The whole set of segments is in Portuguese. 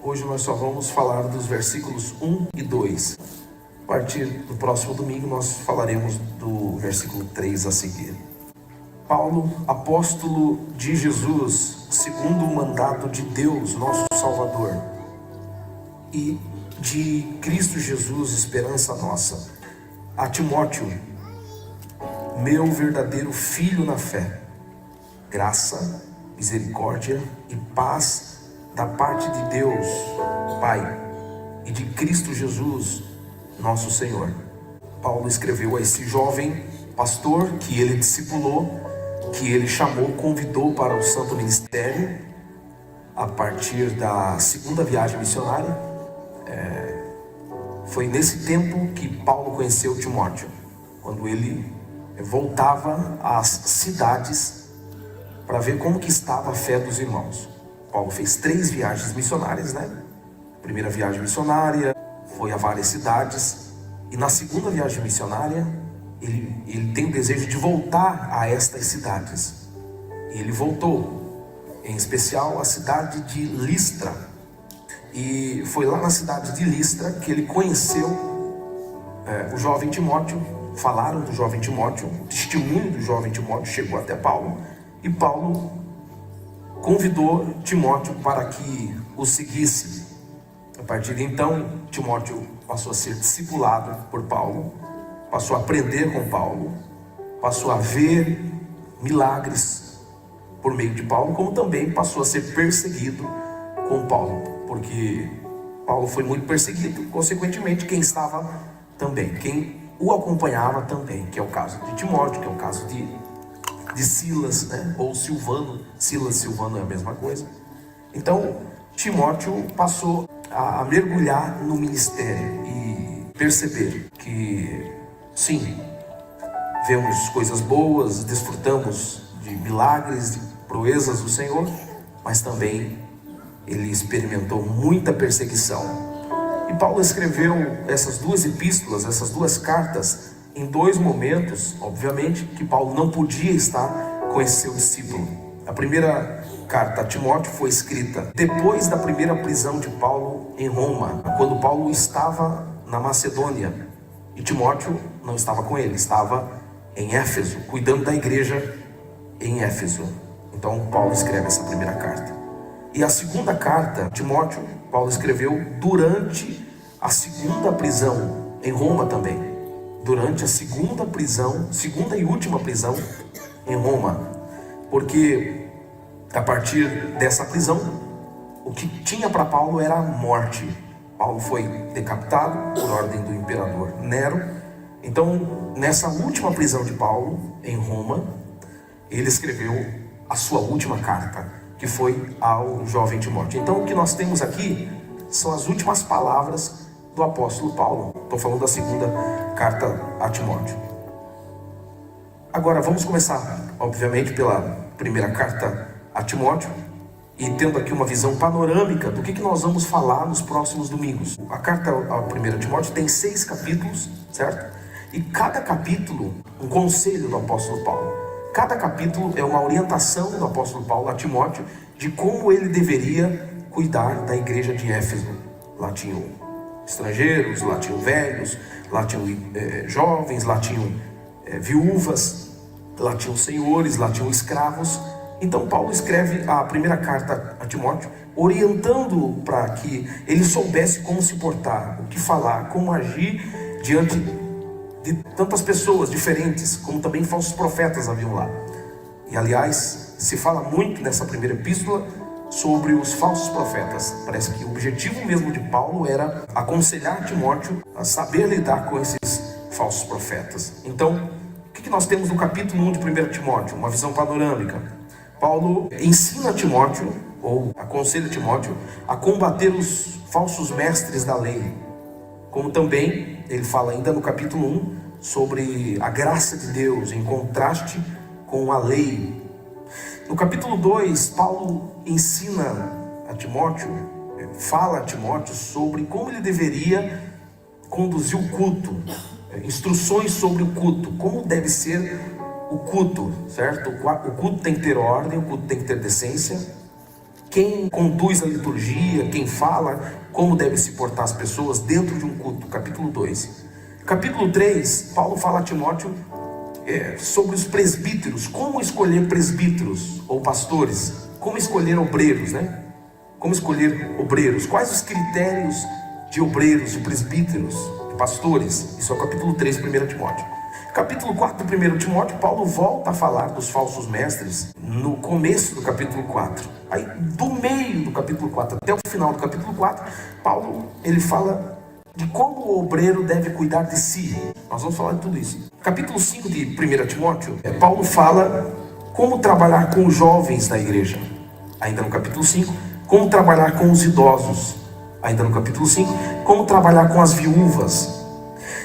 Hoje nós só vamos falar dos versículos 1 e 2. A partir do próximo domingo nós falaremos do versículo 3 a seguir. Paulo, apóstolo de Jesus, segundo o mandato de Deus, nosso Salvador, e de Cristo Jesus, esperança nossa, a Timóteo, meu verdadeiro filho na fé, graça, misericórdia e paz da parte de Deus, Pai, e de Cristo Jesus, nosso Senhor. Paulo escreveu a esse jovem pastor que ele discipulou, que ele chamou, convidou para o santo ministério, a partir da segunda viagem missionária. Foi nesse tempo que Paulo conheceu Timóteo, quando ele voltava às cidades para ver como que estava a fé dos irmãos. Paulo fez 3 viagens missionárias, Primeira viagem missionária, foi a várias cidades, e na segunda viagem missionária, ele tem o desejo de voltar a estas cidades. E ele voltou, em especial a cidade de Listra. E foi lá na cidade de Listra que ele conheceu o jovem Timóteo. Falaram do jovem Timóteo, o testemunho do jovem Timóteo chegou até Paulo. E Paulo convidou Timóteo para que o seguisse. A partir de então, Timóteo passou a ser discipulado por Paulo, passou a aprender com Paulo, passou a ver milagres por meio de Paulo, como também passou a ser perseguido com Paulo, porque Paulo foi muito perseguido, consequentemente quem estava também, quem o acompanhava também, que é o caso de Timóteo, que é o caso de Silas, ou Silvano. Silas e Silvano é a mesma coisa. Então Timóteo passou a mergulhar no ministério e perceber que sim, vemos coisas boas, desfrutamos de milagres, de proezas do Senhor, mas também ele experimentou muita perseguição. E Paulo escreveu essas 2 epístolas, essas 2 cartas, em 2 momentos, obviamente, que Paulo não podia estar com esse seu discípulo. A primeira carta a Timóteo foi escrita depois da primeira prisão de Paulo em Roma, quando Paulo estava na Macedônia, e Timóteo não estava com ele, estava em Éfeso, cuidando da igreja em Éfeso. Então Paulo escreve essa primeira carta. E a segunda carta a Timóteo, Paulo escreveu durante a segunda prisão em Roma também. Durante a segunda e última prisão em Roma. Porque a partir dessa prisão, o que tinha para Paulo era a morte. Paulo foi decapitado por ordem do imperador Nero. Então, nessa última prisão de Paulo, em Roma, ele escreveu a sua última carta, que foi ao jovem Timóteo. Então, o que nós temos aqui são as últimas palavras do apóstolo Paulo. Estou falando da segunda carta a Timóteo. Agora, vamos começar, obviamente, pela primeira carta a Timóteo, e tendo aqui uma visão panorâmica do que nós vamos falar nos próximos domingos. A carta a 1 Timóteo tem 6 capítulos, certo? E cada capítulo, um conselho do apóstolo Paulo. Cada capítulo é uma orientação do apóstolo Paulo a Timóteo de como ele deveria cuidar da igreja de Éfeso. Lá tinham estrangeiros, lá tinham velhos, lá tinham jovens, lá tinham viúvas, lá tinham senhores, lá tinham escravos. Então Paulo escreve a primeira carta a Timóteo, orientando-o para que ele soubesse como se portar, o que falar, como agir diante de tantas pessoas diferentes, como também falsos profetas haviam lá. E aliás, se fala muito nessa primeira epístola sobre os falsos profetas. Parece que o objetivo mesmo de Paulo era aconselhar Timóteo a saber lidar com esses falsos profetas. Então, o que nós temos no capítulo 1 de 1 Timóteo? Uma visão panorâmica. Paulo ensina Timóteo, ou aconselha Timóteo, a combater os falsos mestres da lei. Como também ele fala ainda no capítulo 1 sobre a graça de Deus em contraste com a lei. No capítulo 2, Paulo ensina a Timóteo, fala a Timóteo sobre como ele deveria conduzir o culto, instruções sobre o culto, como deve ser o culto, certo? O culto tem que ter ordem, o culto tem que ter decência, quem conduz a liturgia, quem fala, como devem se portar as pessoas dentro de um culto, capítulo 2. Capítulo 3, Paulo fala a Timóteo sobre os presbíteros, como escolher presbíteros ou pastores, como escolher obreiros, né? Como escolher obreiros, quais os critérios de obreiros, de presbíteros, de pastores. Isso é o capítulo 3, 1 Timóteo. Capítulo 4 do 1 Timóteo, Paulo volta a falar dos falsos mestres no começo do capítulo 4. Aí, do meio do capítulo 4 até o final do capítulo 4, Paulo, ele fala de como o obreiro deve cuidar de si. Nós vamos falar de tudo isso. Capítulo 5 de 1 Timóteo, Paulo fala como trabalhar com os jovens da igreja. Ainda no capítulo 5, como trabalhar com os idosos. Ainda no capítulo 5, como trabalhar com as viúvas.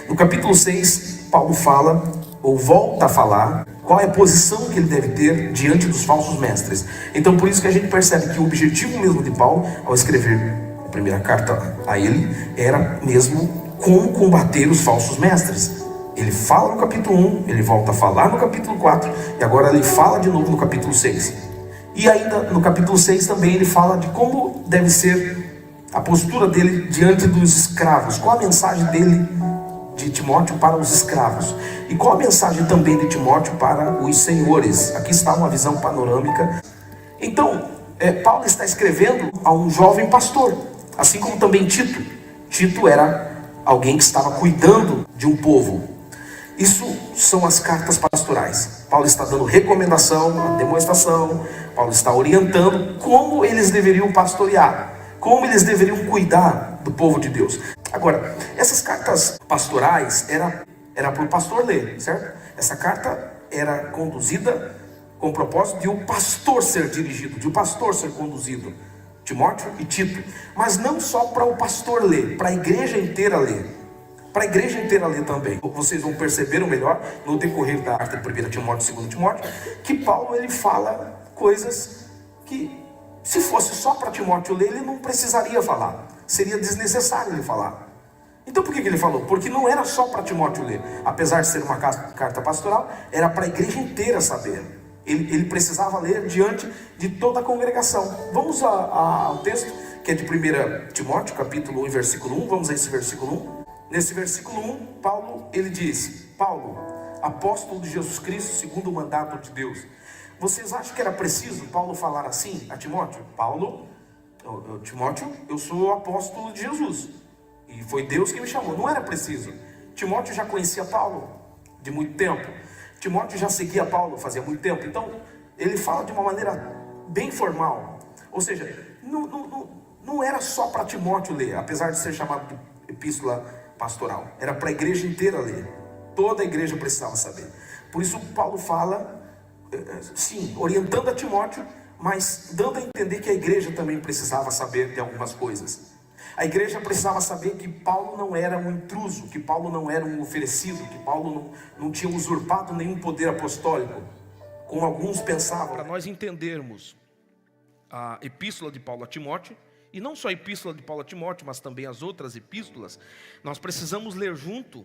No capítulo 6, Paulo fala, ou volta a falar, qual é a posição que ele deve ter diante dos falsos mestres. Então, por isso que a gente percebe que o objetivo mesmo de Paulo, ao escrever a primeira carta a ele, era mesmo como combater os falsos mestres. Ele fala no capítulo 1, ele volta a falar no capítulo 4, e agora ele fala de novo no capítulo 6. E ainda no capítulo 6 também ele fala de como deve ser a postura dele diante dos escravos. Qual a mensagem dele, de Timóteo, para os escravos? E qual a mensagem também de Timóteo para os senhores? Aqui está uma visão panorâmica. Então, Paulo está escrevendo a um jovem pastor, assim como também Tito. Tito era alguém que estava cuidando de um povo. Isso são as cartas pastorais. Paulo está dando recomendação, demonstração. Paulo está orientando como eles deveriam pastorear, como eles deveriam cuidar do povo de Deus. Agora, essas cartas pastorais era para o pastor ler, certo? Essa carta era conduzida com o propósito de o pastor ser dirigido, de o pastor ser conduzido, Timóteo e Tito. Mas não só para o pastor ler, para a igreja inteira ler. Para a igreja inteira ler também. Vocês vão perceber melhor no decorrer da carta de 1 Timóteo e 2 Timóteo, que Paulo ele fala coisas que, se fosse só para Timóteo ler, ele não precisaria falar. Seria desnecessário ele falar. Então por que ele falou? Porque não era só para Timóteo ler. Apesar de ser uma carta pastoral, era para a igreja inteira saber. Ele precisava ler diante de toda a congregação. Vamos ao texto que é de 1 Timóteo, capítulo 1, versículo 1. Vamos a esse versículo 1. Nesse versículo 1, Paulo, ele diz: Paulo, apóstolo de Jesus Cristo, segundo o mandato de Deus. Vocês acham que era preciso Paulo falar assim a Timóteo? Timóteo, eu sou apóstolo de Jesus, e foi Deus que me chamou. Não era preciso. Timóteo já conhecia Paulo de muito tempo. Timóteo já seguia Paulo fazia muito tempo. Então, ele fala de uma maneira bem formal. Ou seja, não era só para Timóteo ler, apesar de ser chamado de epístola pastoral. Era para a igreja inteira ler. Toda a igreja precisava saber. Por isso Paulo fala, sim, orientando a Timóteo, mas dando a entender que a igreja também precisava saber de algumas coisas. A igreja precisava saber que Paulo não era um intruso, que Paulo não era um oferecido, que Paulo não tinha usurpado nenhum poder apostólico, como alguns pensavam. Para nós entendermos a epístola de Paulo a Timóteo, e não só a epístola de Paulo a Timóteo, mas também as outras epístolas, nós precisamos ler junto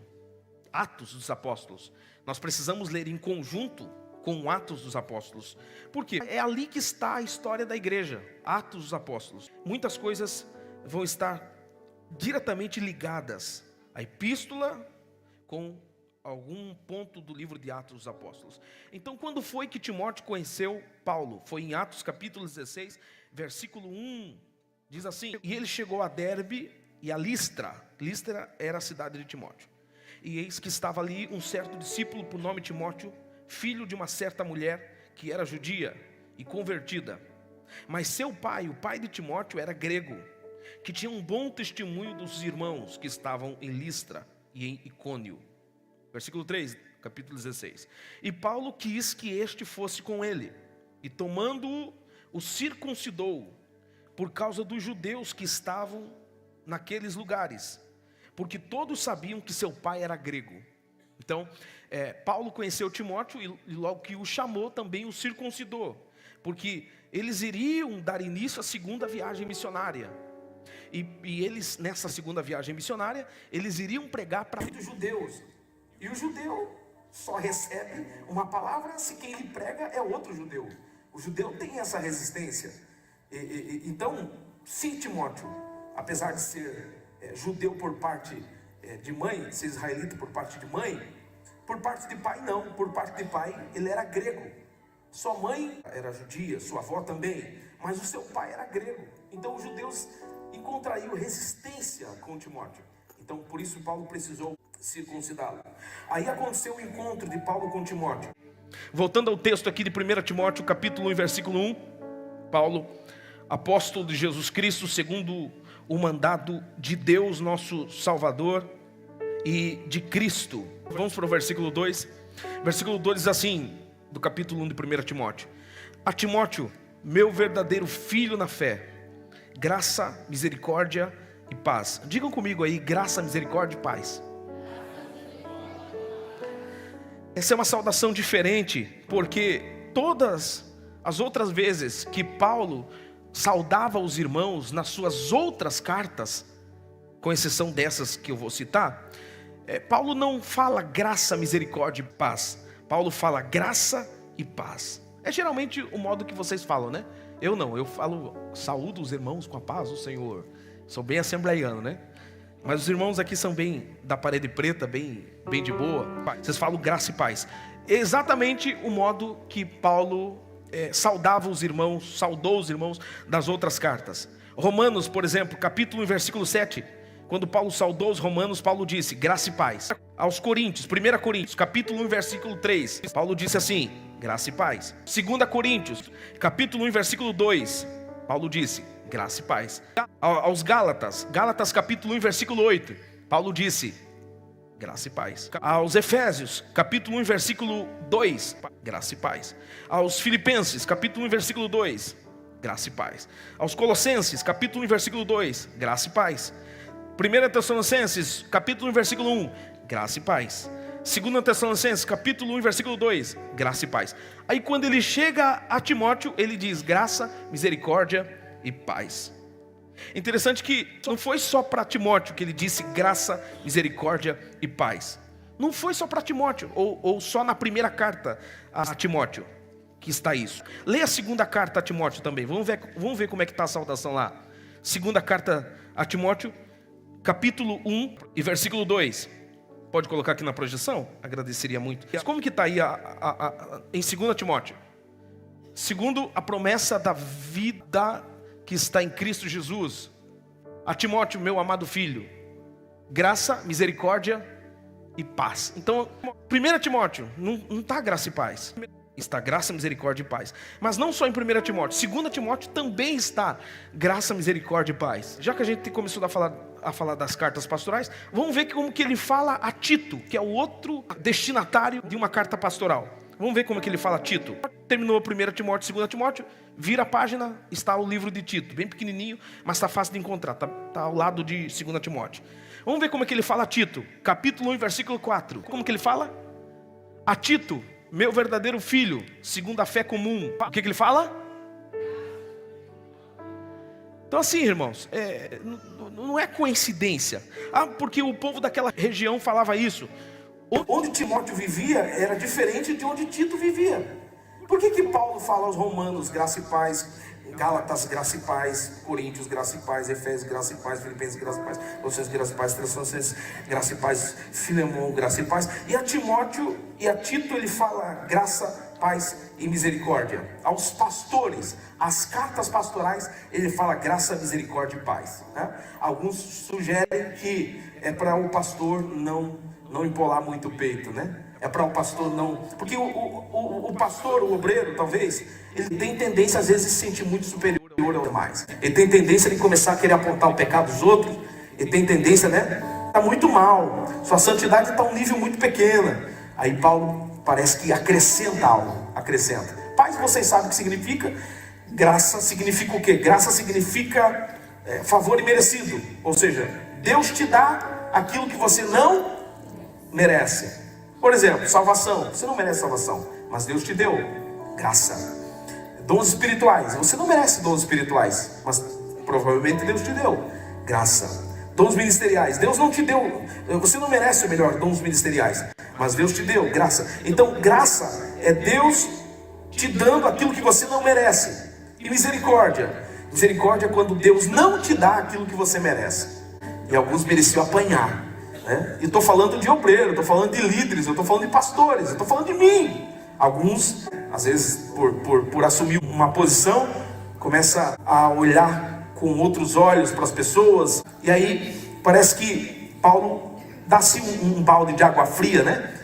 Atos dos Apóstolos. Nós precisamos ler em conjunto com Atos dos Apóstolos. Por quê? É ali que está a história da igreja, Atos dos Apóstolos. Muitas coisas vão estar diretamente ligadas à epístola com algum ponto do livro de Atos dos Apóstolos. Então, quando foi que Timóteo conheceu Paulo? Foi em Atos capítulo 16, versículo 1. Diz assim: e ele chegou a Derbe e a Listra. Listra era a cidade de Timóteo. E eis que estava ali um certo discípulo por nome Timóteo, filho de uma certa mulher que era judia e convertida. Mas seu pai, o pai de Timóteo, era grego, que tinha um bom testemunho dos irmãos que estavam em Listra e em Icônio. Versículo 3, capítulo 16. E Paulo quis que este fosse com ele, e tomando-o, o circuncidou, por causa dos judeus que estavam naqueles lugares, porque todos sabiam que seu pai era grego. Então, Paulo conheceu Timóteo e logo que o chamou também o circuncidou, porque eles iriam dar início à segunda viagem missionária. E eles, nessa segunda viagem missionária, eles iriam pregar para os judeus. E o judeu só recebe uma palavra se quem lhe prega é outro judeu. O judeu tem essa resistência. Então, sim, Timóteo, apesar de ser judeu por parte de mãe, ser israelita por parte de mãe, por parte de pai não, por parte de pai ele era grego. Sua mãe era judia, sua avó também, mas o seu pai era grego. Então os judeus encontrariam resistência com Timóteo. Então por isso Paulo precisou circuncidá-lo. Aí aconteceu o encontro de Paulo com Timóteo. Voltando ao texto aqui de 1 Timóteo, capítulo 1, versículo 1, Paulo, apóstolo de Jesus Cristo, segundo o mandado de Deus, nosso Salvador, e de Cristo. Vamos para o versículo 2. Versículo 2 diz assim, do capítulo 1 de 1 Timóteo: a Timóteo, meu verdadeiro filho na fé, graça, misericórdia e paz. Digam comigo aí, graça, misericórdia e paz. Essa é uma saudação diferente, porque todas as outras vezes que Paulo saudava os irmãos nas suas outras cartas, com exceção dessas que eu vou citar, Paulo não fala graça, misericórdia e paz. Paulo fala graça e paz. É geralmente o modo que vocês falam, né? Eu não, eu falo saúdo os irmãos com a paz do Senhor. Sou bem assembleiano, né? Mas os irmãos aqui são bem da parede preta, bem de boa. Vocês falam graça e paz. Exatamente o modo que Paulo saudava os irmãos, saudou os irmãos das outras cartas. Romanos, por exemplo, capítulo 1, versículo 7. Quando Paulo saudou os romanos, Paulo disse, graça e paz. Aos Coríntios, 1 Coríntios, capítulo 1, versículo 3. Paulo disse assim, graça e paz. 2 Coríntios, capítulo 1, versículo 2. Paulo disse, graça e paz. Aos Gálatas, Gálatas capítulo 1, versículo 8. Paulo disse, graça e paz. Aos Efésios, capítulo 1, versículo 2. Graça e paz. Aos Filipenses, capítulo 1, versículo 2. Graça e paz. Aos Colossenses, capítulo 1, versículo 2. Graça e paz. 1 Tessalonicenses, capítulo 1, versículo 1. Graça e paz. 2 Tessalonicenses, capítulo 1, versículo 2. Graça e paz. Aí quando ele chega a Timóteo, ele diz graça, misericórdia e paz. Interessante que não foi só para Timóteo que ele disse graça, misericórdia e paz. Não foi só para Timóteo, ou só na primeira carta a Timóteo que está isso. Leia a segunda carta a Timóteo também. Vamos ver como é que está a saudação lá. Segunda carta a Timóteo, capítulo 1 e versículo 2. Pode colocar aqui na projeção? Agradeceria muito. Como que está aí em 2 Timóteo? Segundo a promessa da vida que está em Cristo Jesus, a Timóteo, meu amado filho, graça, misericórdia e paz. Então, 1 Timóteo, não está graça e paz. Está graça, misericórdia e paz. Mas não só em 1 Timóteo, 2 Timóteo também está graça, misericórdia e paz. Já que a gente começou a falar das cartas pastorais, vamos ver como que ele fala a Tito, que é o outro destinatário de uma carta pastoral. Vamos ver como que ele fala a Tito. Terminou 1 Timóteo, 2 Timóteo, vira a página, está o livro de Tito, bem pequenininho, mas está fácil de encontrar, está ao lado de 2 Timóteo. Vamos ver como é que ele fala a Tito, capítulo 1, versículo 4. Como que ele fala? A Tito, meu verdadeiro filho, segundo a fé comum. O que ele fala? Então assim, irmãos, não é coincidência. Porque o povo daquela região falava isso. Onde Timóteo vivia era diferente de onde Tito vivia. Por que Paulo fala aos romanos graça e paz, Gálatas graça e paz, Coríntios graça e paz, Efésios graça e paz, Filipenses graça e paz, Colossenses graça e paz, Tessalonicenses graça e paz, Filemão graça e paz, e a Timóteo e a Tito ele fala graça, paz e misericórdia. Aos pastores, as cartas pastorais, ele fala graça, misericórdia e paz, né? Alguns sugerem que é para o pastor não empolar muito o peito, né? É para o pastor não... Porque o pastor, o obreiro, talvez, ele tem tendência, às vezes, a se sentir muito superior aos demais. Ele tem tendência de começar a querer apontar o pecado dos outros. Ele tem tendência, né? Está muito mal. Sua santidade está a um nível muito pequeno. Aí Paulo parece que acrescenta algo. Acrescenta. Paz, vocês sabem o que significa? Graça significa o quê? Graça significa favor imerecido. Ou seja, Deus te dá aquilo que você não merece. Por exemplo, salvação. Você não merece salvação, mas Deus te deu graça. Dons espirituais. Você não merece dons espirituais, mas provavelmente Deus te deu graça. Dons ministeriais. Deus não te deu. Você não merece o melhor, dons ministeriais, mas Deus te deu graça. Então graça é Deus te dando aquilo que você não merece. E misericórdia Misericórdia é quando Deus não te dá aquilo que você merece. E alguns mereciam apanhar, né? E estou falando de obreiro, estou falando de líderes, eu estou falando de pastores, eu estou falando de mim. Alguns, às vezes, por assumir uma posição, começa a olhar com outros olhos para as pessoas. E aí parece que Paulo dá-se um balde de água fria, né?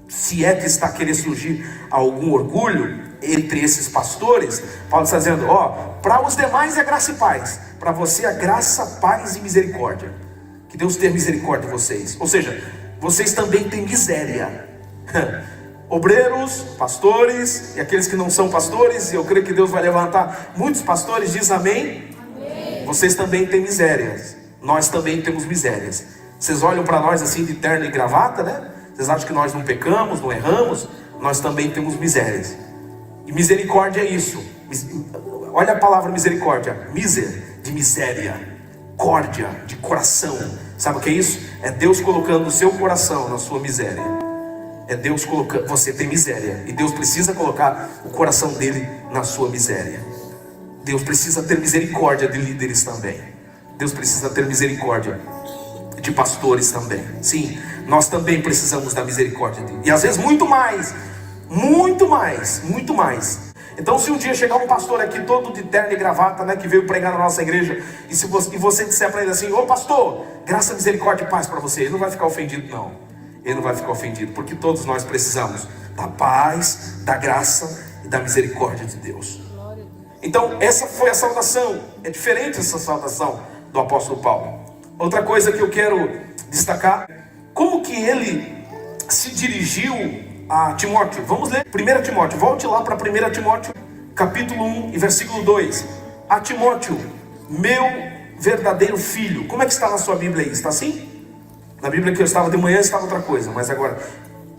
Se é que está querendo surgir algum orgulho entre esses pastores, Paulo está dizendo, para os demais é graça e paz, para você é graça, paz e misericórdia. Que Deus tenha misericórdia de vocês. Ou seja, vocês também têm miséria. Obreiros, pastores e aqueles que não são pastores, eu creio que Deus vai levantar muitos pastores, diz amém? Amém. Vocês também têm misérias. Nós também temos misérias. Vocês olham para nós assim de terno e gravata, né? Vocês acham que nós não pecamos, não erramos? Nós também temos misérias. E misericórdia é isso. Olha a palavra misericórdia. Miser, de miséria. Córdia, de coração. Sabe o que é isso? É Deus colocando o seu coração na sua miséria. É Deus colocando. Você tem miséria e Deus precisa colocar o coração dele na sua miséria. Deus precisa ter misericórdia de líderes também. Deus precisa ter misericórdia de pastores também. Sim, nós também precisamos da misericórdia dele. E às vezes muito mais. Muito mais. Muito mais. Então se um dia chegar um pastor aqui todo de terno e gravata, né, que veio pregar na nossa igreja, e você disser para ele assim, ô pastor, graça, misericórdia e paz para você, ele não vai ficar ofendido não. Ele não vai ficar ofendido, porque todos nós precisamos da paz, da graça e da misericórdia de Deus. Então essa foi a saudação. É diferente essa saudação do apóstolo Paulo. Outra coisa que eu quero destacar, como que ele se dirigiu a Timóteo. Vamos ler 1 Timóteo, volte lá para 1 Timóteo capítulo 1 e versículo 2. A Timóteo, meu verdadeiro filho. Como é que está na sua Bíblia aí? Está assim? Na Bíblia que eu estava de manhã estava outra coisa, mas agora,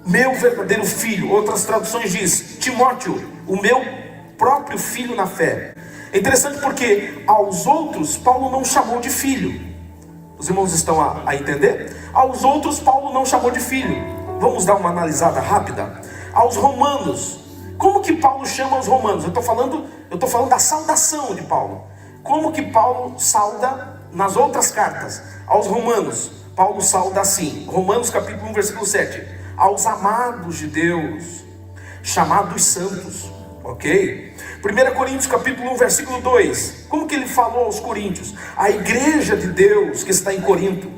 meu verdadeiro filho. Outras traduções diz, Timóteo, o meu próprio filho na fé. É interessante porque aos outros Paulo não chamou de filho. Os irmãos estão a entender? Aos outros Paulo não chamou de filho. Vamos dar uma analisada rápida. Aos romanos, como que Paulo chama os romanos? Eu estou falando da saudação de Paulo. Como que Paulo sauda nas outras cartas? Aos romanos, Paulo sauda assim, Romanos capítulo 1, versículo 7. Aos amados de Deus, chamados santos, ok? 1 Coríntios capítulo 1, versículo 2. Como que ele falou aos coríntios? A igreja de Deus que está em Corinto.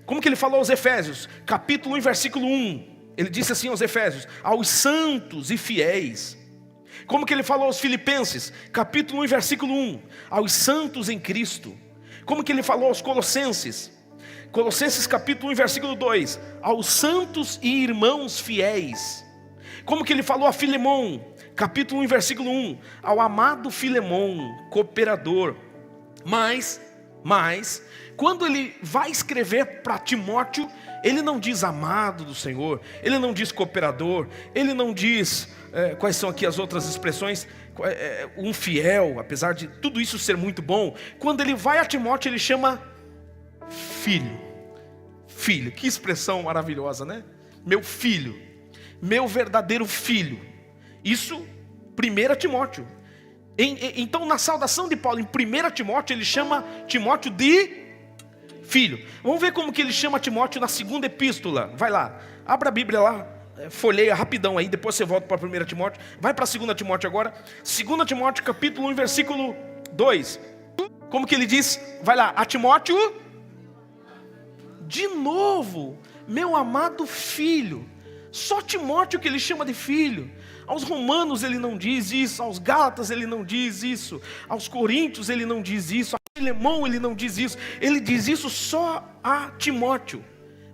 Como que ele falou aos Efésios? Capítulo 1, versículo 1. Ele disse assim aos Efésios, aos santos e fiéis. Como que ele falou aos Filipenses? Capítulo 1, versículo 1. Aos santos em Cristo. Como que ele falou aos Colossenses? Colossenses capítulo 1, versículo 2. Aos santos e irmãos fiéis. Como que ele falou a Filemon? Capítulo 1, versículo 1. Ao amado Filemon, cooperador. Mas, quando ele vai escrever para Timóteo, ele não diz amado do Senhor, ele não diz cooperador, ele não diz, quais são aqui as outras expressões, um fiel, apesar de tudo isso ser muito bom. Quando ele vai a Timóteo, ele chama filho. Filho, que expressão maravilhosa, né? Meu filho, meu verdadeiro filho. Isso, 1 Timóteo. Então na saudação de Paulo, em 1 Timóteo, ele chama Timóteo de filho. Vamos ver como que ele chama Timóteo na segunda epístola. Vai lá, abra a Bíblia lá, folheia rapidão aí, depois você volta para 1 Timóteo. Vai para 2 Timóteo agora. 2 Timóteo capítulo 1, versículo 2. Como que ele diz? Vai lá, a Timóteo, de novo, meu amado filho. Só Timóteo que ele chama de filho. Aos romanos ele não diz isso, aos gálatas ele não diz isso, aos coríntios ele não diz isso, a Filemão ele não diz isso, ele diz isso só a Timóteo.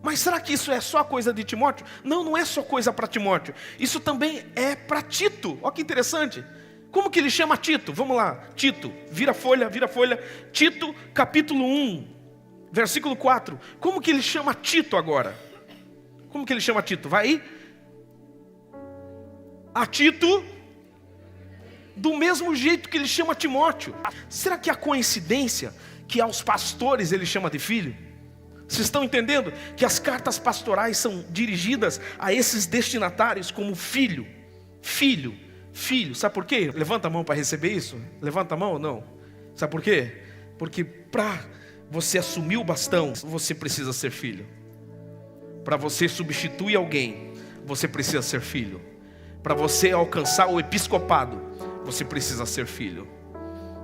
Mas será que isso é só coisa de Timóteo? Não, não é só coisa para Timóteo, isso também é para Tito. Olha que interessante. Como que ele chama Tito? Vamos lá, Tito, vira folha. Tito capítulo 1, versículo 4. Como que ele chama Tito agora? Como que ele chama Tito? Vai aí. A Tito, do mesmo jeito que ele chama Timóteo. Será que há coincidência que aos pastores ele chama de filho? Vocês estão entendendo que as cartas pastorais são dirigidas a esses destinatários como filho, filho, filho. Sabe por quê? Levanta a mão para receber isso. Levanta a mão ou não? Sabe por quê? Porque para você assumir o bastão, você precisa ser filho. Para você substituir alguém, você precisa ser filho. Para você alcançar o episcopado, você precisa ser filho.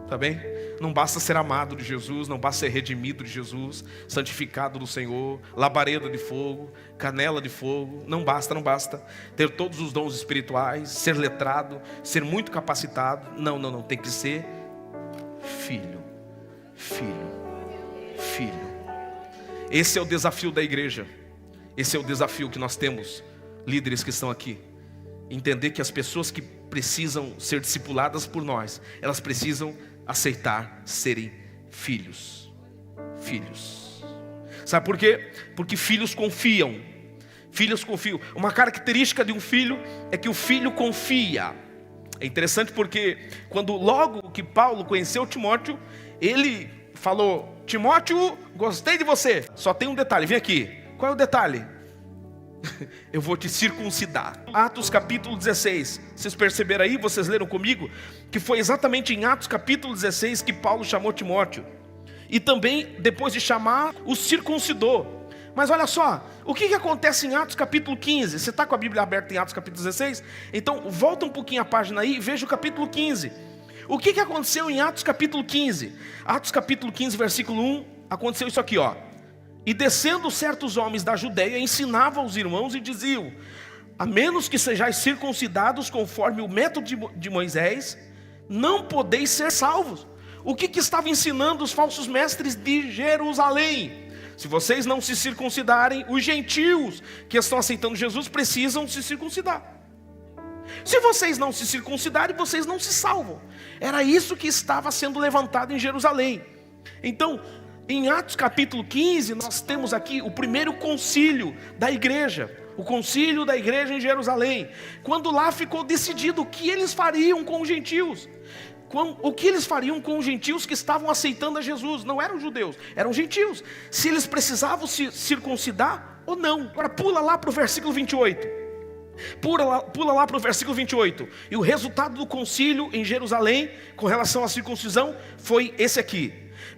Tá bem? Não basta ser amado de Jesus, não basta ser redimido de Jesus, santificado do Senhor, labareda de fogo, canela de fogo. Não basta, não basta ter todos os dons espirituais, ser letrado, ser muito capacitado. Não, tem que ser filho. Filho. Esse é o desafio da igreja. Esse é o desafio que nós temos, líderes que estão aqui. Entender que as pessoas que precisam ser discipuladas por nós, elas precisam aceitar serem filhos. Sabe por quê? Porque filhos confiam. Uma característica de um filho é que o filho confia. É interessante porque logo que Paulo conheceu Timóteo, ele falou: Timóteo, gostei de você. Só tem um detalhe, vem aqui. Qual é o detalhe? Eu vou te circuncidar. Atos capítulo 16. Vocês perceberam aí, vocês leram comigo, que foi exatamente em Atos capítulo 16 que Paulo chamou Timóteo. E também, depois de chamar, o circuncidou. Mas olha só, o que acontece em Atos capítulo 15? Você está com a Bíblia aberta em Atos capítulo 16? Então volta um pouquinho a página aí e veja o capítulo 15. O que aconteceu em Atos capítulo 15? Atos capítulo 15, versículo 1, aconteceu isso aqui, ó. E descendo certos homens da Judeia, ensinavam os irmãos e diziam: a menos que sejais circuncidados conforme o método de Moisés, não podeis ser salvos. O que estava ensinando os falsos mestres de Jerusalém? Se vocês não se circuncidarem, os gentios que estão aceitando Jesus precisam se circuncidar. Se vocês não se circuncidarem, vocês não se salvam. Era isso que estava sendo levantado em Jerusalém. Então, em Atos capítulo 15, nós temos aqui o primeiro concílio da igreja. O concílio da igreja em Jerusalém. Quando lá ficou decidido o que eles fariam com os gentios. O que eles fariam com os gentios que estavam aceitando a Jesus. Não eram judeus, eram gentios. Se eles precisavam se circuncidar ou não. Agora pula lá para o versículo 28. Pula lá para o versículo 28. E o resultado do concílio em Jerusalém com relação à circuncisão foi esse aqui: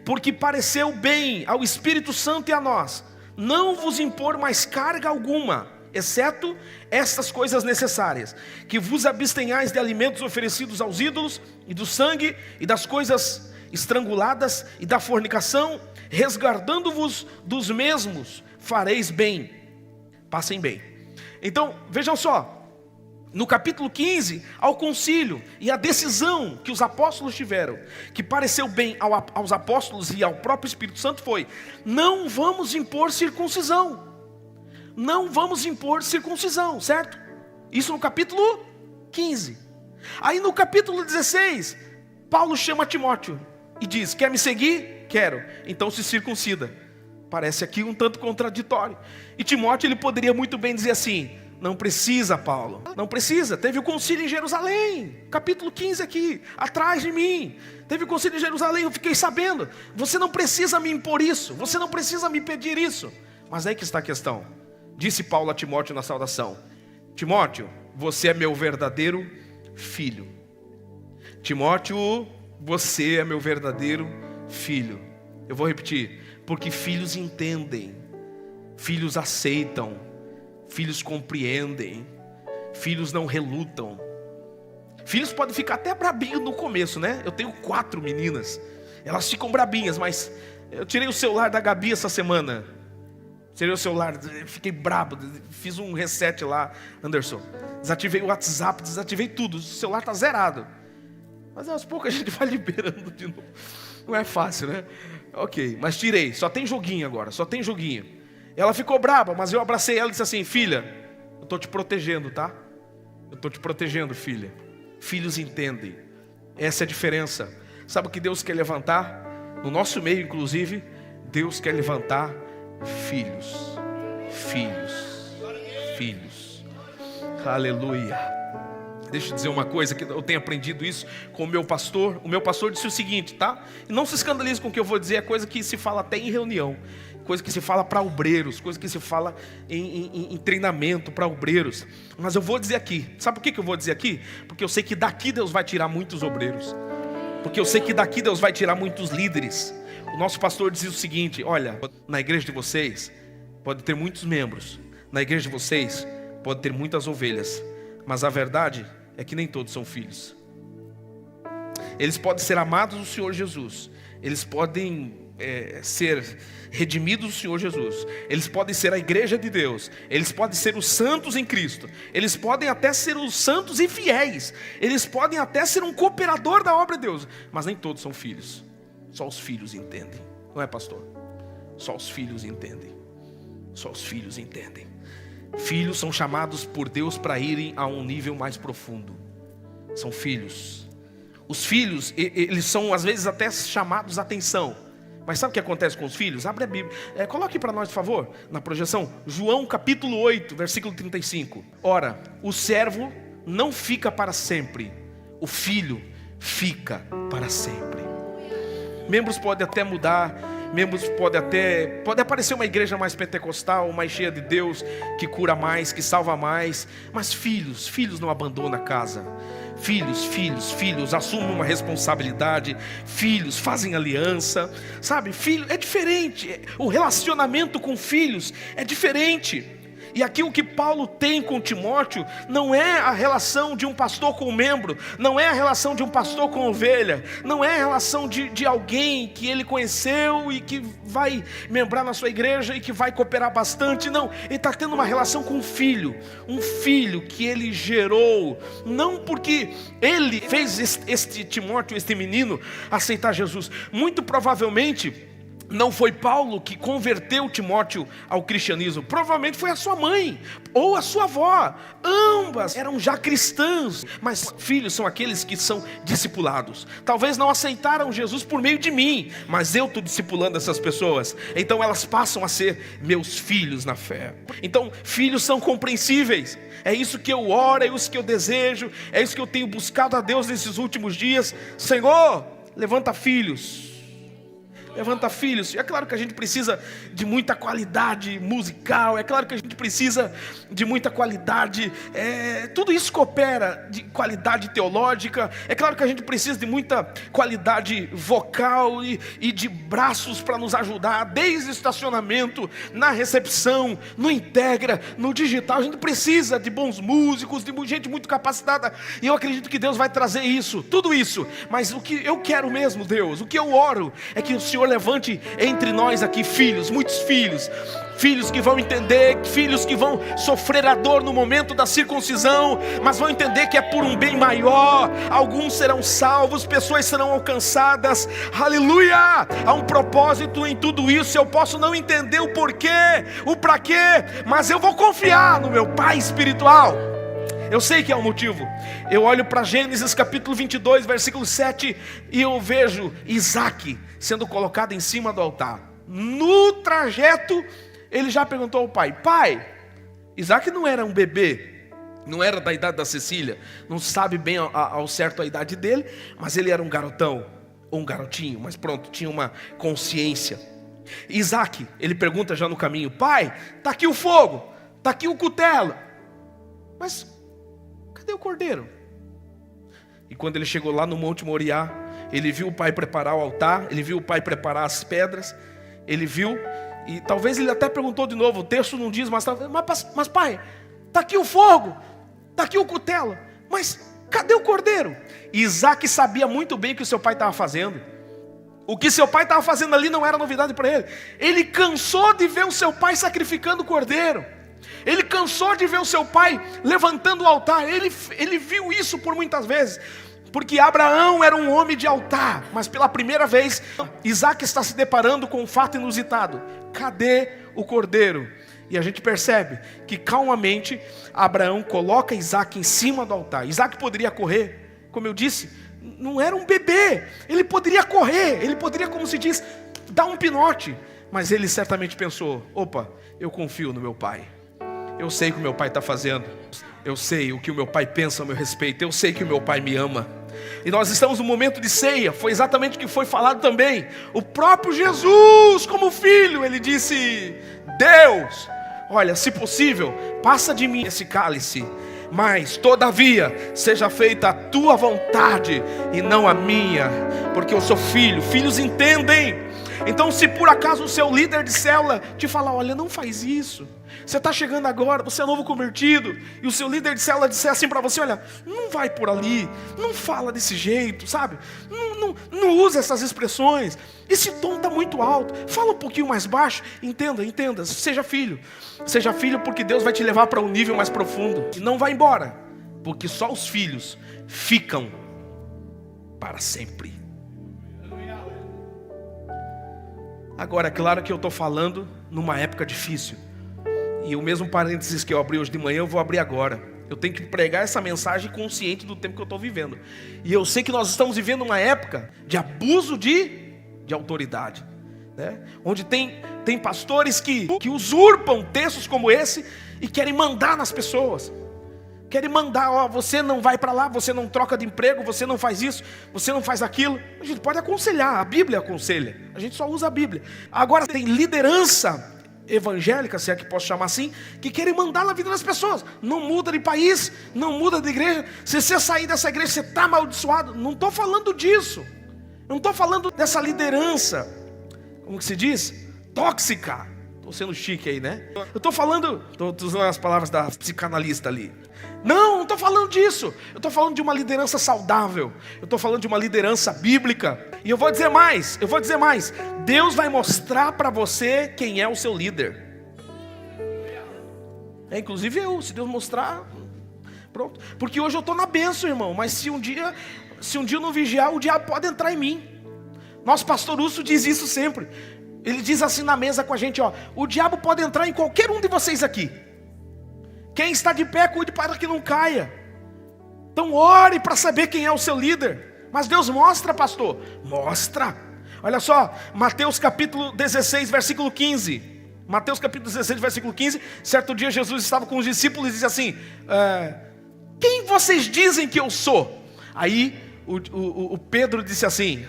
porque pareceu bem ao Espírito Santo e a nós não vos impor mais carga alguma, exceto estas coisas necessárias, que vos abstenhais de alimentos oferecidos aos ídolos, e do sangue, e das coisas estranguladas, e da fornicação, resguardando-vos dos mesmos, fareis bem. Passem bem. Então, vejam só, no capítulo 15, ao concílio e a decisão que os apóstolos tiveram, que pareceu bem aos apóstolos e ao próprio Espírito Santo, foi: não vamos impor circuncisão. Não vamos impor circuncisão, certo? Isso no capítulo 15. Aí no capítulo 16, Paulo chama Timóteo e diz: quer me seguir? Quero. Então se circuncida. Parece aqui um tanto contraditório. E Timóteo, ele poderia muito bem dizer assim: não precisa, Paulo, não precisa. Teve o concílio em Jerusalém, capítulo 15 aqui, atrás de mim. Teve o concílio em Jerusalém, eu fiquei sabendo. Você não precisa me impor isso, você não precisa me pedir isso. Mas aí que está a questão. Disse Paulo a Timóteo na saudação: Timóteo, você é meu verdadeiro filho. Timóteo, você é meu verdadeiro filho. Eu vou repetir: porque filhos entendem, filhos aceitam, filhos compreendem, filhos não relutam. Filhos podem ficar até brabinhos no começo, né? Eu tenho 4 meninas, elas ficam brabinhas, mas eu tirei o celular da Gabi essa semana. Tirei o celular, fiquei brabo, fiz um reset lá, Anderson. Desativei o WhatsApp, desativei tudo, o celular está zerado. Mas aos poucos a gente vai liberando de novo. Não é fácil, né? Ok, mas tirei, só tem joguinho agora, só tem joguinho. Ela ficou braba, mas eu abracei ela e disse assim: filha, eu estou te protegendo, tá? Eu estou te protegendo, filha. Filhos entendem, essa é a diferença. Sabe o que Deus quer levantar? No nosso meio, inclusive, Deus quer levantar filhos. Aleluia. Deixa eu dizer uma coisa, que eu tenho aprendido isso com o meu pastor. O meu pastor disse o seguinte, tá? E não se escandalize com o que eu vou dizer, é coisa que se fala até em reunião, coisa que se fala para obreiros, coisa que se fala em treinamento para obreiros. Mas eu vou dizer aqui, sabe por que eu vou dizer aqui? Porque eu sei que daqui Deus vai tirar muitos obreiros. porque eu sei que daqui Deus vai tirar muitos líderes. O nosso pastor dizia o seguinte: olha, na igreja de vocês pode ter muitos membros, na igreja de vocês pode ter muitas ovelhas, mas a verdade é que nem todos são filhos. Eles podem ser amados do Senhor Jesus, eles podem ser redimidos do Senhor Jesus, eles podem ser a igreja de Deus, eles podem ser os santos em Cristo, eles podem até ser os santos e fiéis, eles podem até ser um cooperador da obra de Deus, mas nem todos são filhos. Só os filhos entendem, não é, pastor? Só os filhos entendem. Só os filhos entendem. Filhos são chamados por Deus para irem a um nível mais profundo. São filhos. Os filhos, eles são às vezes até chamados a atenção. Mas sabe o que acontece com os filhos? Abre a Bíblia, coloque para nós, por favor, na projeção, João capítulo 8, versículo 35. Ora, o servo não fica para sempre, o filho fica para sempre. Membros podem até mudar, membros pode aparecer uma igreja mais pentecostal, mais cheia de Deus, que cura mais, que salva mais, mas filhos não abandonam a casa. Filhos assumem uma responsabilidade, filhos fazem aliança, sabe? Filho é diferente, o relacionamento com filhos é diferente. E aqui o que Paulo tem com Timóteo não é a relação de um pastor com um membro, não é a relação de um pastor com ovelha, não é a relação de alguém que ele conheceu e que vai membrar na sua igreja e que vai cooperar bastante. Não, ele está tendo uma relação com um filho que ele gerou, não porque ele fez este Timóteo, este menino, aceitar Jesus. Muito provavelmente não foi Paulo que converteu Timóteo ao cristianismo, provavelmente foi a sua mãe ou a sua avó. Ambas eram já cristãs, mas filhos são aqueles que são discipulados. Talvez não aceitaram Jesus por meio de mim, mas eu estou discipulando essas pessoas, então elas passam a ser meus filhos na fé. Então filhos são compreensíveis. É isso que eu oro, é isso que eu desejo, é isso que eu tenho buscado a Deus nesses últimos dias. Senhor, levanta filhos. Levanta filhos. É claro que a gente precisa de muita qualidade musical, é claro que a gente precisa de muita qualidade, tudo isso coopera, de qualidade teológica. É claro que a gente precisa de muita qualidade vocal e de braços para nos ajudar, desde o estacionamento, na recepção, no Integra, no digital. A gente precisa de bons músicos, de gente muito capacitada, e eu acredito que Deus vai trazer isso, tudo isso. Mas o que eu quero mesmo, Deus, o que eu oro é que o Senhor levante entre nós aqui filhos, muitos filhos que vão entender, filhos que vão sofrer a dor no momento da circuncisão, mas vão entender que é por um bem maior. Alguns serão salvos, pessoas serão alcançadas, aleluia. Há um propósito em tudo isso. Eu posso não entender o porquê, o pra quê, mas eu vou confiar no meu Pai espiritual. Eu sei que é um motivo. Eu olho para Gênesis capítulo 22, versículo 7, e eu vejo Isaac sendo colocado em cima do altar. No trajeto, ele já perguntou ao pai: pai, Isaac não era um bebê, não era da idade da Cecília, não sabe bem ao certo a idade dele, mas ele era um garotão, ou um garotinho, mas pronto, tinha uma consciência. Isaac, ele pergunta já no caminho: pai, está aqui o fogo, está aqui o cutelo, mas cadê o cordeiro? E quando ele chegou lá no Monte Moriá, ele viu o pai preparar o altar, ele viu o pai preparar as pedras, ele viu, e talvez ele até perguntou de novo, o texto não diz, mas pai, está aqui o fogo, está aqui o cutelo, mas cadê o cordeiro? E Isaac sabia muito bem o que o seu pai estava fazendo. O que seu pai estava fazendo ali não era novidade para ele. Ele cansou de ver o seu pai sacrificando o cordeiro. Ele cansou de ver o seu pai levantando o altar. Ele viu isso por muitas vezes, porque Abraão era um homem de altar. Mas pela primeira vez, Isaac está se deparando com um fato inusitado: cadê o cordeiro? E a gente percebe que calmamente Abraão coloca Isaac em cima do altar. Isaac poderia correr, como eu disse, não era um bebê. Ele poderia correr, ele poderia, como se diz, dar um pinote. Mas ele certamente pensou: opa, eu confio no meu pai. Eu sei o que o meu pai está fazendo. Eu sei o que o meu pai pensa a meu respeito. Eu sei que o meu pai me ama. E nós estamos no momento de ceia. Foi exatamente o que foi falado também. O próprio Jesus, como filho, ele disse: Deus, olha, se possível, passa de mim esse cálice, Mas, todavia, seja feita a tua vontade e não a minha, porque eu sou filho. Filhos entendem. Então, se por acaso o seu líder de célula te falar: olha, não faz isso, você está chegando agora, você é novo convertido, e o seu líder de célula disser assim para você: olha, não vai por ali, não fala desse jeito, sabe? Não usa essas expressões, esse tom está muito alto, fala um pouquinho mais baixo. Entenda, seja filho, porque Deus vai te levar para um nível mais profundo, e não vai embora, porque só os filhos ficam para sempre. Agora, é claro que eu estou falando numa época difícil, e o mesmo parênteses que eu abri hoje de manhã, eu vou abrir agora. Eu tenho que pregar essa mensagem consciente do tempo que eu estou vivendo. E eu sei que nós estamos vivendo uma época de abuso de autoridade, né? Onde tem pastores que usurpam textos como esse e querem mandar nas pessoas. Querem mandar: ó, você não vai para lá, você não troca de emprego, você não faz isso, você não faz aquilo. A gente pode aconselhar, a Bíblia aconselha, a gente só usa a Bíblia. Agora tem liderança evangélica, se é que posso chamar assim, que querem mandar na vida das pessoas. Não muda de país, não muda de igreja. Se você sair dessa igreja, você está amaldiçoado. Não estou falando disso. Não estou falando dessa liderança, como que se diz? Tóxica. Estou sendo chique aí, né? Eu estou falando, estou usando as palavras da psicanalista ali. Não estou falando disso. Eu estou falando de uma liderança saudável. Eu estou falando de uma liderança bíblica. E eu vou dizer mais. Deus vai mostrar para você quem é o seu líder. Inclusive se Deus mostrar, pronto. Porque hoje eu estou na bênção, irmão. Mas se um dia eu não vigiar, o diabo pode entrar em mim. Nosso pastor Urso diz isso sempre. Ele diz assim na mesa com a gente: ó, o diabo pode entrar em qualquer um de vocês aqui. Quem está de pé, cuide para que não caia. Então ore para saber quem é o seu líder. Mas Deus mostra, pastor. Mostra. Olha só, Mateus capítulo 16, versículo 15. Mateus capítulo 16, versículo 15. Certo dia Jesus estava com os discípulos e disse assim: quem vocês dizem que eu sou? Aí o Pedro disse assim: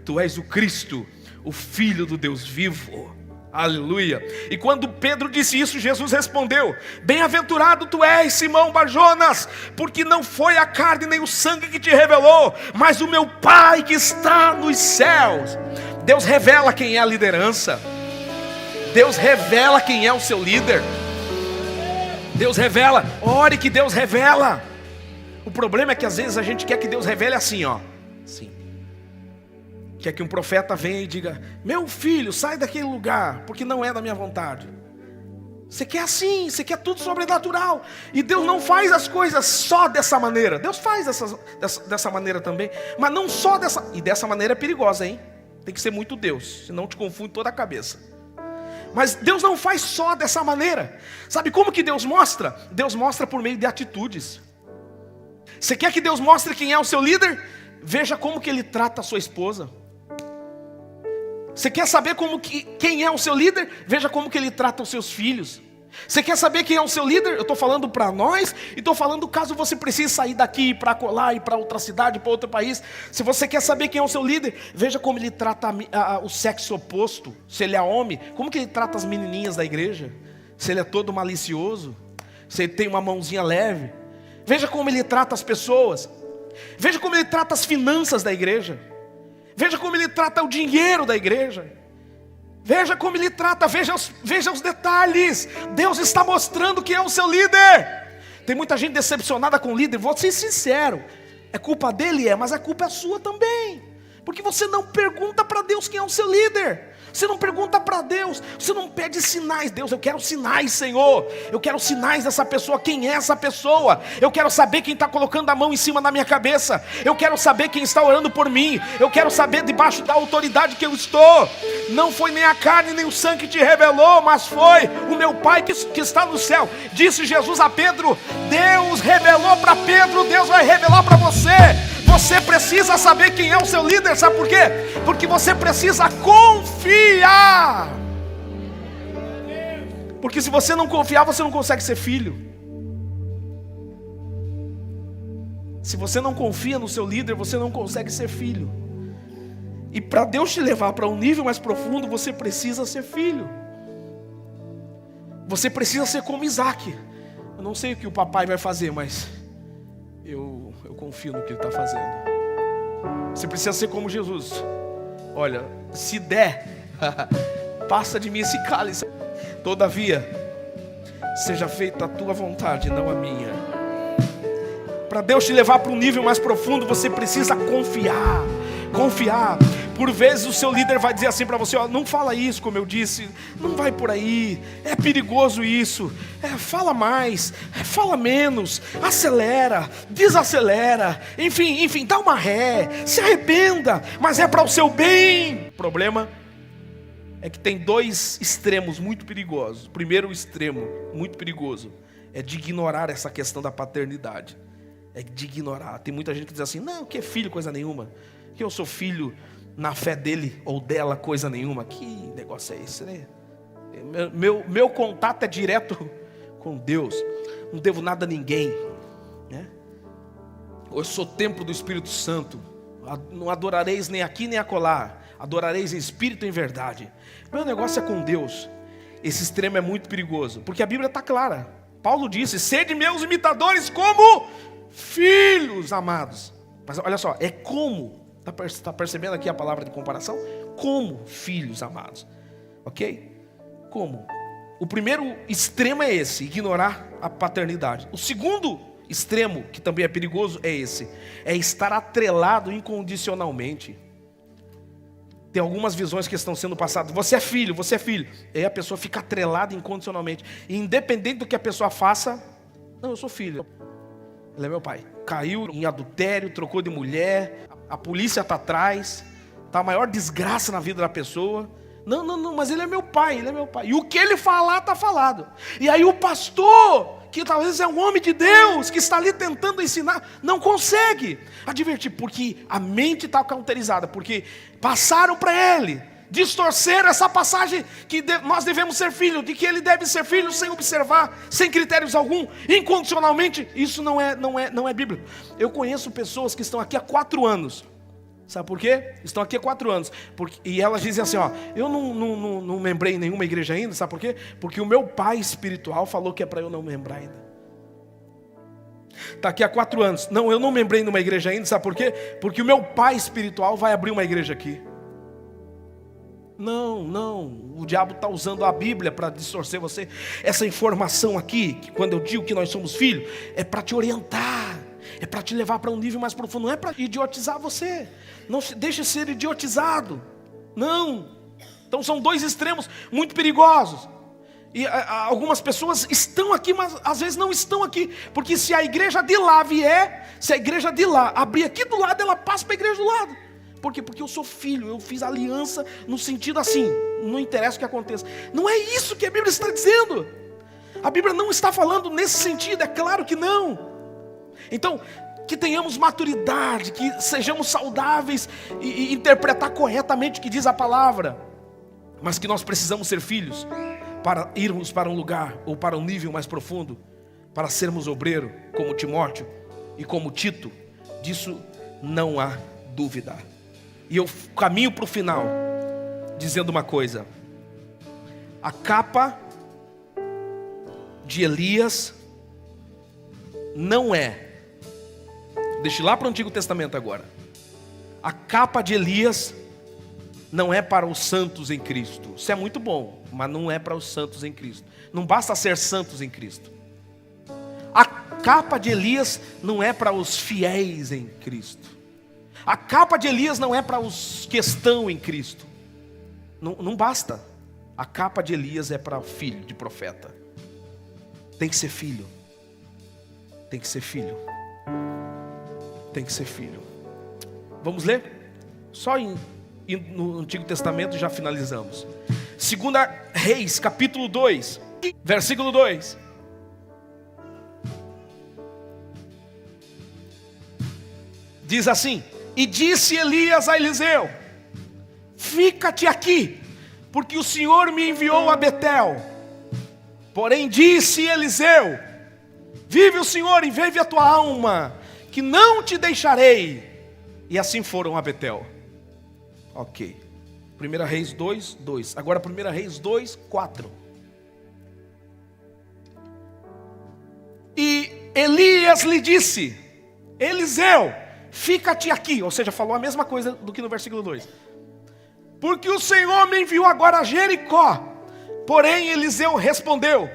tu és o Cristo, o Filho do Deus vivo. Aleluia. E quando Pedro disse isso, Jesus respondeu: bem-aventurado tu és, Simão Barjonas, porque não foi a carne nem o sangue que te revelou, mas o meu Pai que está nos céus. Deus revela quem é a liderança. Deus revela quem é o seu líder. Deus revela. Ore que Deus revela. O problema é que às vezes a gente quer que Deus revele assim, ó, assim. Quer que um profeta venha e diga: meu filho, sai daquele lugar, porque não é da minha vontade. Você quer assim, você quer tudo sobrenatural. E Deus não faz as coisas só dessa maneira. Deus faz dessa maneira também, mas não só dessa. E dessa maneira é perigosa, hein? Tem que ser muito Deus, senão te confunde toda a cabeça. Mas Deus não faz só dessa maneira. Sabe como que Deus mostra? Deus mostra por meio de atitudes. Você quer que Deus mostre quem é o seu líder? Veja como que ele trata a sua esposa. Você quer saber quem é o seu líder? Veja como que ele trata os seus filhos. Você quer saber quem é o seu líder? Eu estou falando para nós, e estou falando caso você precise sair daqui, ir para colar, ir para outra cidade, para outro país. Se você quer saber quem é o seu líder, veja como ele trata o sexo oposto. Se ele é homem, como que ele trata as menininhas da igreja? Se ele é todo malicioso, se ele tem uma mãozinha leve. Veja como ele trata as pessoas. Veja como ele trata as finanças da igreja. Veja como ele trata o dinheiro da igreja. Veja como ele trata, veja os detalhes. Deus está mostrando quem é o seu líder. Tem muita gente decepcionada com o líder. Vou ser sincero, é culpa dele, mas a culpa é sua também. Porque você não pergunta para Deus quem é o seu líder. Você não pergunta para Deus, você não pede sinais. Deus, eu quero sinais, Senhor. Eu quero sinais dessa pessoa. Quem é essa pessoa? Eu quero saber quem está colocando a mão em cima da minha cabeça. Eu quero saber quem está orando por mim. Eu quero saber debaixo da autoridade que eu estou. Não foi nem a carne nem o sangue que te revelou, mas foi o meu Pai que está no céu. Disse Jesus a Pedro. Deus revelou para Pedro, Deus vai revelar para você. Você precisa saber quem é o seu líder, sabe por quê? Porque você precisa confiar. Porque se você não confiar, você não consegue ser filho. Se você não confia no seu líder, você não consegue ser filho. E para Deus te levar para um nível mais profundo, você precisa ser filho. Você precisa ser como Isaac. Eu não sei o que o papai vai fazer, mas eu confio no que ele está fazendo. Você precisa ser como Jesus. Olha, se der, passa de mim esse cálice. Todavia, seja feita a tua vontade, não a minha. Para Deus te levar para um nível mais profundo, você precisa confiar. Confiar. Por vezes o seu líder vai dizer assim para você: ó, não fala isso, como eu disse, não vai por aí, é perigoso isso, fala mais, fala menos, acelera, desacelera, enfim, dá uma ré, se arrependa, mas é para o seu bem. O problema é que tem dois extremos muito perigosos. O primeiro extremo muito perigoso é de ignorar essa questão da paternidade. É de ignorar. Tem muita gente que diz assim: não, que é filho, coisa nenhuma, que eu sou filho na fé dele ou dela, coisa nenhuma. Que negócio é esse, né? Meu contato é direto com Deus, não devo nada a ninguém, né? Eu sou templo do Espírito Santo, não adorareis nem aqui nem acolá, adorareis em espírito e em verdade. Meu negócio é com Deus. Esse extremo é muito perigoso, porque a Bíblia está clara. Paulo disse: sede meus imitadores como filhos amados. Mas olha só, é como. Está percebendo aqui a palavra de comparação? Como filhos amados. Ok? Como? O primeiro extremo é esse, ignorar a paternidade. O segundo extremo, que também é perigoso, é esse: é estar atrelado incondicionalmente. Tem algumas visões que estão sendo passadas: você é filho, você é filho. E aí a pessoa fica atrelada incondicionalmente. E independente do que a pessoa faça: não, eu sou filho, ele é meu pai. Caiu em adultério, trocou de mulher, a polícia está atrás, está a maior desgraça na vida da pessoa. Não, mas ele é meu pai, ele é meu pai. E o que ele falar, está falado. E aí o pastor, que talvez é um homem de Deus, que está ali tentando ensinar, não consegue advertir, porque a mente está cauterizada, porque passaram para ele, distorceram essa passagem que nós devemos ser filhos, de que ele deve ser filho sem observar, sem critérios algum, incondicionalmente. Isso não é bíblico. Eu conheço pessoas que estão aqui há 4 anos. Sabe por quê? Estão aqui há 4 anos. E elas dizem assim: ó, eu não membrei em nenhuma igreja ainda. Sabe por quê? Porque o meu pai espiritual falou que é para eu não membrar ainda. Está aqui há 4 anos. Não, eu não membrei numa igreja ainda. Sabe por quê? Porque o meu pai espiritual vai abrir uma igreja aqui. Não, o diabo está usando a Bíblia para distorcer você. Essa informação aqui, que quando eu digo que nós somos filhos, é para te orientar, é para te levar para um nível mais profundo, não é para idiotizar você. Não deixe ser idiotizado. Não. Então são dois extremos muito perigosos. E algumas pessoas estão aqui, mas às vezes não estão aqui, porque se a igreja de lá vier, se a igreja de lá abrir aqui do lado, ela passa para a igreja do lado. Por quê? Porque eu sou filho, eu fiz aliança no sentido assim, não interessa o que aconteça. Não é isso que a Bíblia está dizendo. A Bíblia não está falando nesse sentido, é claro que não. Então, que tenhamos maturidade, que sejamos saudáveis e interpretar corretamente o que diz a palavra. Mas que nós precisamos ser filhos para irmos para um lugar ou para um nível mais profundo, para sermos obreiro como Timóteo e como Tito. Disso não há dúvida. E eu caminho para o final dizendo uma coisa: a capa de Elias não é, deixe lá para o Antigo Testamento agora, a capa de Elias não é para os santos em Cristo. Isso é muito bom, mas não é para os santos em Cristo. Não basta ser santos em Cristo. A capa de Elias não é para os fiéis em Cristo. A capa de Elias não é para os que estão em Cristo. Não basta. A capa de Elias é para filho de profeta. Tem que ser filho. Tem que ser filho. Tem que ser filho. Vamos ler? Só no Antigo Testamento já finalizamos. 2 Reis, capítulo 2, versículo 2. Diz assim: e disse Elias a Eliseu: fica-te aqui, porque o Senhor me enviou a Betel. Porém disse Eliseu: vive o Senhor e vive a tua alma, que não te deixarei. E assim foram a Betel. Ok. 1 Reis 2, 2. Agora 1 Reis 2, 4. Elias lhe disse: Eliseu, fica-te aqui. Ou seja, falou a mesma coisa do que no versículo 2. Porque o Senhor me enviou agora a Jericó. Porém Eliseu respondeu: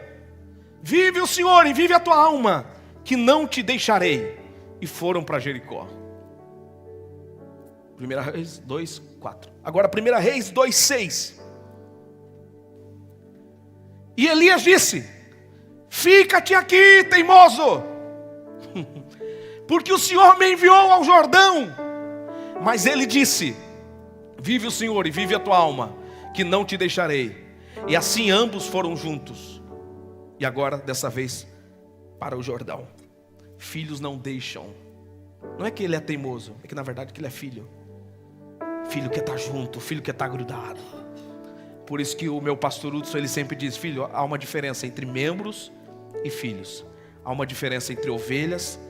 vive o Senhor e vive a tua alma, que não te deixarei. E foram para Jericó. 1 Reis 2:4. Agora 1 Reis 2:6. E Elias disse: fica-te aqui, teimoso, porque o Senhor me enviou ao Jordão. Mas ele disse: vive o Senhor e vive a tua alma, que não te deixarei. E assim ambos foram juntos. E agora, dessa vez, para o Jordão. Filhos não deixam. Não é que ele é teimoso, é que na verdade que ele é filho. Filho quer estar junto, filho quer estar grudado. Por isso que o meu pastor Hudson, ele sempre diz: filho, há uma diferença entre membros e filhos. Há uma diferença entre ovelhas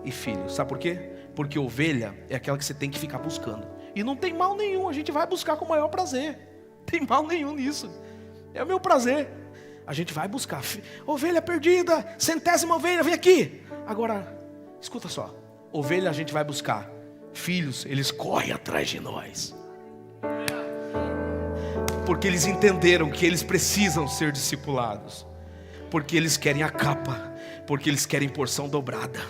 e filhos. Sabe por quê? Porque ovelha é aquela que você tem que ficar buscando. E não tem mal nenhum, a gente vai buscar com o maior prazer. Não tem mal nenhum nisso. É o meu prazer. A gente vai buscar. Ovelha perdida, 100ª ovelha, vem aqui. Agora, escuta só. Ovelha a gente vai buscar. Filhos, eles correm atrás de nós. Porque eles entenderam que eles precisam ser discipulados. Porque eles querem a capa. Porque eles querem porção dobrada.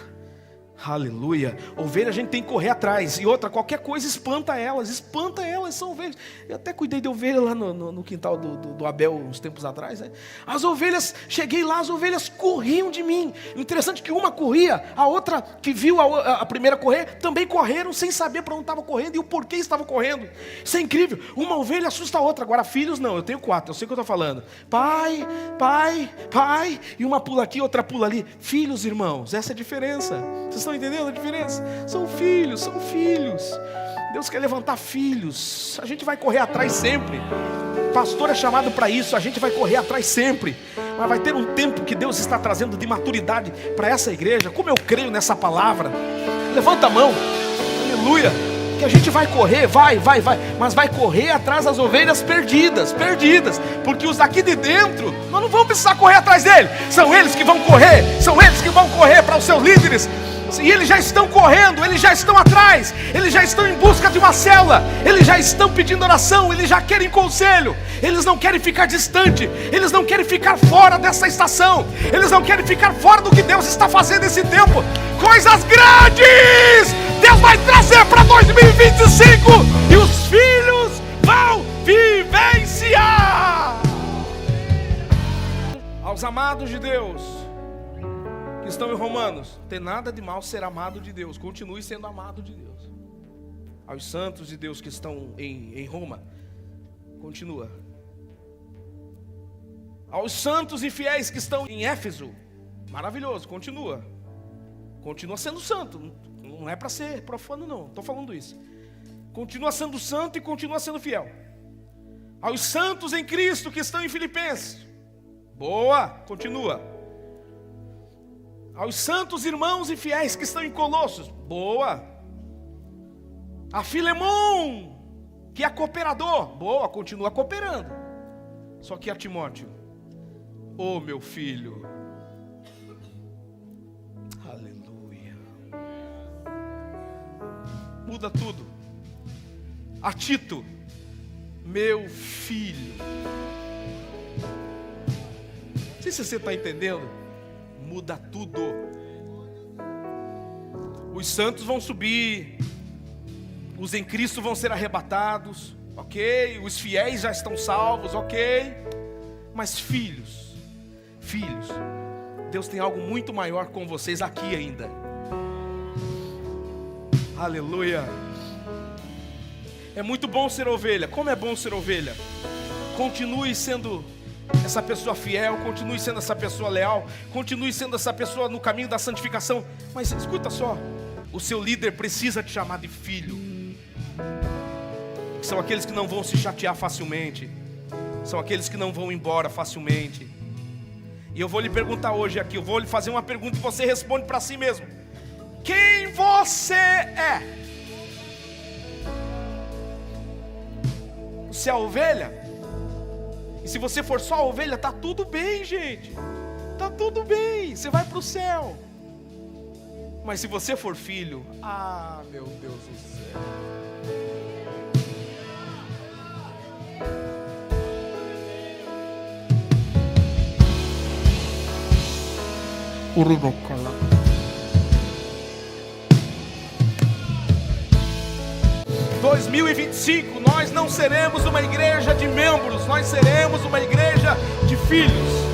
Aleluia. Ovelha a gente tem que correr atrás. E outra, qualquer coisa espanta elas, são ovelhas. Eu até cuidei de ovelha lá no quintal do Abel uns tempos atrás, né? As ovelhas, cheguei lá, as ovelhas corriam de mim. Interessante que uma corria, a outra que viu a primeira correr, também correram sem saber para onde estava correndo e o porquê estavam correndo. Isso é incrível. Uma ovelha assusta a outra. Agora filhos não, eu tenho 4, eu sei o que eu estou falando. Pai, e uma pula aqui, outra pula ali. Filhos, irmãos, essa é a diferença. Vocês estão entendendo a diferença? São filhos. Deus quer levantar filhos. A gente vai correr atrás sempre. Pastor é chamado para isso. A gente vai correr atrás sempre. Mas vai ter um tempo que Deus está trazendo de maturidade para essa igreja. Como eu creio nessa palavra. Levanta a mão. Aleluia. Que a gente vai correr, vai. Mas vai correr atrás das ovelhas perdidas. Porque os daqui de dentro, nós não vamos precisar correr atrás dele. São eles que vão correr para os seus líderes. E eles já estão correndo, eles já estão atrás, eles já estão em busca de uma célula, eles já estão pedindo oração, eles já querem conselho, eles não querem ficar distante, eles não querem ficar fora dessa estação, eles não querem ficar fora do que Deus está fazendo nesse tempo. Coisas grandes Deus vai trazer para 2025 e os filhos vão vivenciar. Aos amados de Deus que estão em Romanos, não tem nada de mal ser amado de Deus, continue sendo amado de Deus. Aos santos de Deus que estão em Roma, continua. Aos santos e fiéis que estão em Éfeso, maravilhoso, continua sendo santo, não é para ser profano não, estou falando isso. Continua sendo santo e continua sendo fiel. Aos santos em Cristo que estão em Filipenses, boa, continua. Aos santos irmãos e fiéis que estão em Colossos, boa. A Filemon, que é cooperador, boa, continua cooperando. Só que a Timóteo, ô meu filho, aleluia, muda tudo. A Tito, meu filho. Não sei se você está entendendo. Muda tudo. Os santos vão subir, os em Cristo vão ser arrebatados, ok? Os fiéis já estão salvos, ok? Mas filhos, Deus tem algo muito maior com vocês aqui ainda. Aleluia. É muito bom ser ovelha. Como é bom ser ovelha? Continue sendo essa pessoa fiel, continue sendo essa pessoa leal, continue sendo essa pessoa no caminho da santificação. Mas escuta só, o seu líder precisa te chamar de filho. São aqueles que não vão se chatear facilmente, são aqueles que não vão embora facilmente. E eu vou lhe perguntar hoje aqui, eu vou lhe fazer uma pergunta e você responde para si mesmo: quem você é? Você é a ovelha? E se você for só a ovelha, tá tudo bem, gente. Tá tudo bem, você vai para o céu. Mas se você for filho, meu Deus do céu. Urubocola. 2025, nós não seremos uma igreja de membros, nós seremos uma igreja de filhos.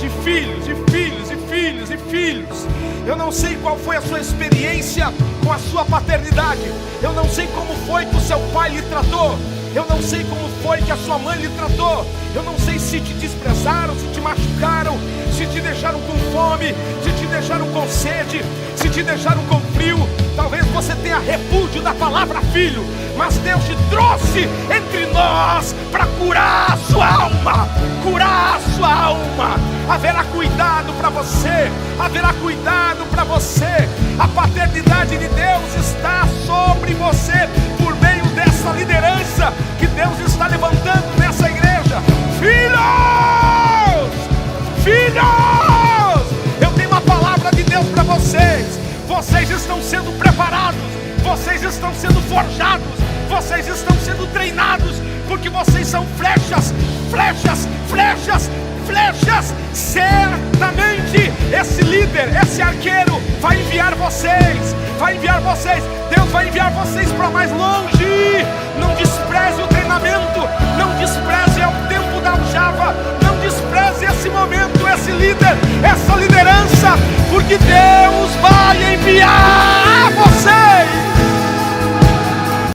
De filhos, de filhos, de filhos, de filhos. Eu não sei qual foi a sua experiência com a sua paternidade. Eu não sei como foi que o seu pai lhe tratou. Eu não sei como foi que a sua mãe lhe tratou. Eu não sei se te desprezaram, se te machucaram, se te deixaram com fome, se te deixaram com sede, se te deixaram com frio. Talvez você tenha repúdio da palavra filho, mas Deus te trouxe entre nós para curar a sua alma. Curar a sua alma. Haverá cuidado para você. Haverá cuidado para você. A paternidade de Deus está sobre você por meio dessa liderança que Deus está levantando nessa igreja. Filhos! Filhos! Eu tenho uma palavra de Deus para vocês. Vocês estão sendo preparados. Vocês estão sendo forjados. Vocês estão sendo treinados. Porque vocês são flechas. Flechas, flechas, flechas. Certamente esse líder, esse arqueiro vai enviar vocês. Vai enviar vocês. Deus vai enviar vocês para mais longe. Não despreze o treinamento. Não despreze o tempo da aljava. Não despreze esse momento, esse líder, essa liderança. Porque Deus